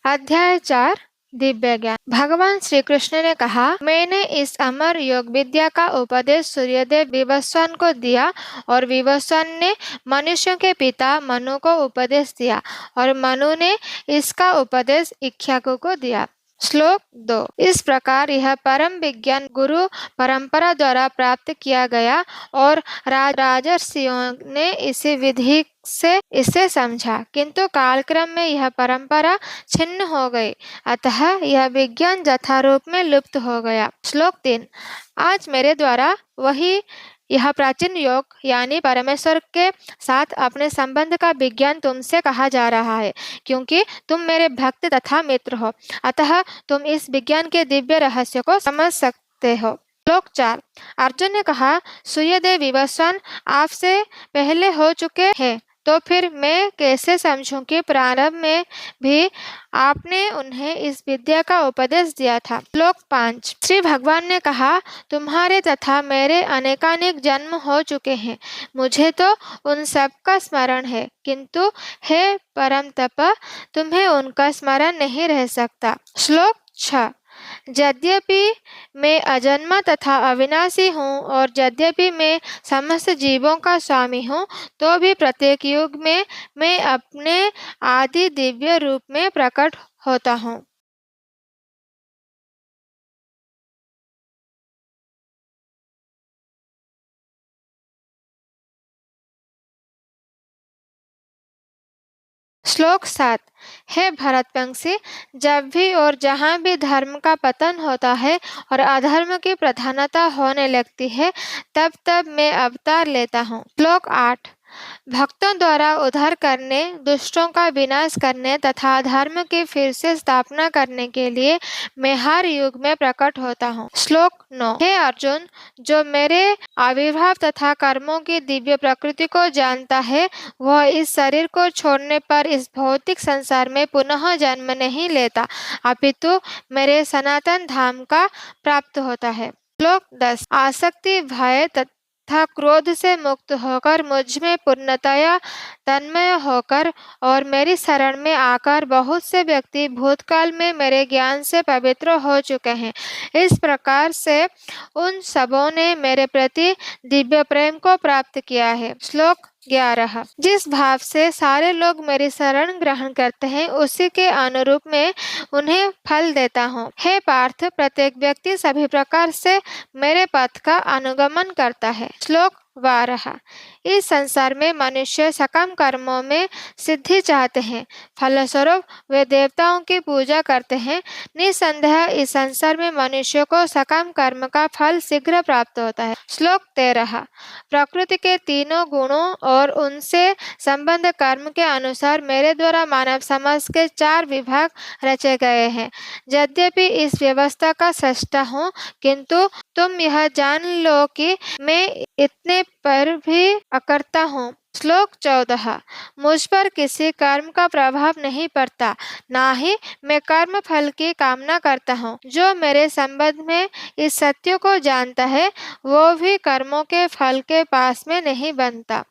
अध्याय 4 दिव्य ज्ञान। भगवान श्री कृष्ण ने कहा, मैंने इस अमर योग विद्या का उपदेश सूर्यदेव विवस्वान को दिया और विवस्वान ने मनुष्यों के पिता मनु को उपदेश दिया और मनु ने इसका उपदेश इक्ष्वाकु को दिया। श्लोक 2। इस प्रकार यह परम विज्ञान गुरु परंपरा द्वारा प्राप्त किया गया और राजर्षियों ने इसी विधि से इसे समझा, किंतु कालक्रम में यह परंपरा छिन्न हो गई, अतः यह विज्ञान यथारूप में लुप्त हो गया। श्लोक 3। आज मेरे द्वारा वही यह प्राचीन योग यानी परमेश्वर के साथ अपने संबंध का विज्ञान तुमसे कहा जा रहा है, क्योंकि तुम मेरे भक्त तथा मित्र हो, अतः तुम इस विज्ञान के दिव्य रहस्य को समझ सकते हो। श्लोक 4। अर्जुन ने कहा, सूर्यदेव विवस्वान आपसे पहले हो चुके हैं, तो फिर मैं कैसे समझूं कि प्रारंभ में भी आपने उन्हें इस विद्या का उपदेश दिया था। श्लोक 5। श्री भगवान ने कहा, तुम्हारे तथा मेरे अनेकानेक जन्म हो चुके हैं, मुझे तो उन सब का स्मरण है, किंतु हे परम तप, तुम्हें उनका स्मरण नहीं रह सकता। श्लोक 6। यद्यपि मैं अजन्मा तथा अविनाशी हूँ और यद्यपि मैं समस्त जीवों का स्वामी हूँ, तो भी प्रत्येक युग में मैं अपने आदि दिव्य रूप में प्रकट होता हूँ। श्लोक 7। हे भरतवंशी, जब भी और जहाँ भी धर्म का पतन होता है और अधर्म की प्रधानता होने लगती है, तब तब मैं अवतार लेता हूँ। श्लोक 8। भक्तों द्वारा उद्धार करने, दुष्टों का विनाश करने तथा धर्म की फिर से स्थापना करने के लिए मैं हर युग में प्रकट होता हूँ। श्लोक 9। हे अर्जुन, जो मेरे आविर्भाव तथा कर्मों की दिव्य प्रकृति को जानता है, वह इस शरीर को छोड़ने पर इस भौतिक संसार में पुनः जन्म नहीं लेता, अपितु मेरे सनातन धाम का प्राप्त होता है। श्लोक 10। आसक्ति, भय तथा क्रोध से मुक्त होकर मुझ में पूर्णतया तन्मय होकर और मेरी शरण में आकर बहुत से व्यक्ति भूतकाल में मेरे ज्ञान से पवित्र हो चुके हैं। इस प्रकार से उन सबों ने मेरे प्रति दिव्य प्रेम को प्राप्त किया है। श्लोक 11। जिस भाव से सारे लोग मेरी शरण ग्रहण करते हैं, उसी के अनुरूप मैं उन्हें फल देता हूँ। हे पार्थ, प्रत्येक व्यक्ति सभी प्रकार से मेरे पथ का अनुगमन करता है। श्लोक 12। इस संसार में मनुष्य सकाम कर्मों में सिद्धि चाहते हैं, फलस्वरूप वे देवताओं की पूजा करते हैं। निसंदेह इस संसार में मनुष्य को सकाम कर्म का फल शीघ्र प्राप्त होता है। श्लोक 13। प्रकृति के तीनों गुणों और उनसे संबंध कर्म के अनुसार मेरे द्वारा मानव समाज के 4 विभाग रचे गए हैं। यद्यपि इस व्यवस्था का सृष्टा हूँ, किंतु तुम यह जान लो कि मैं इतने पर भी अकर्ता हूँ। श्लोक 14। मुझ पर किसी कर्म का प्रभाव नहीं पड़ता, ना ही मैं कर्म फल की कामना करता हूँ। जो मेरे संबंध में इस सत्य को जानता है, वो भी कर्मों के फल के पास में नहीं बनता।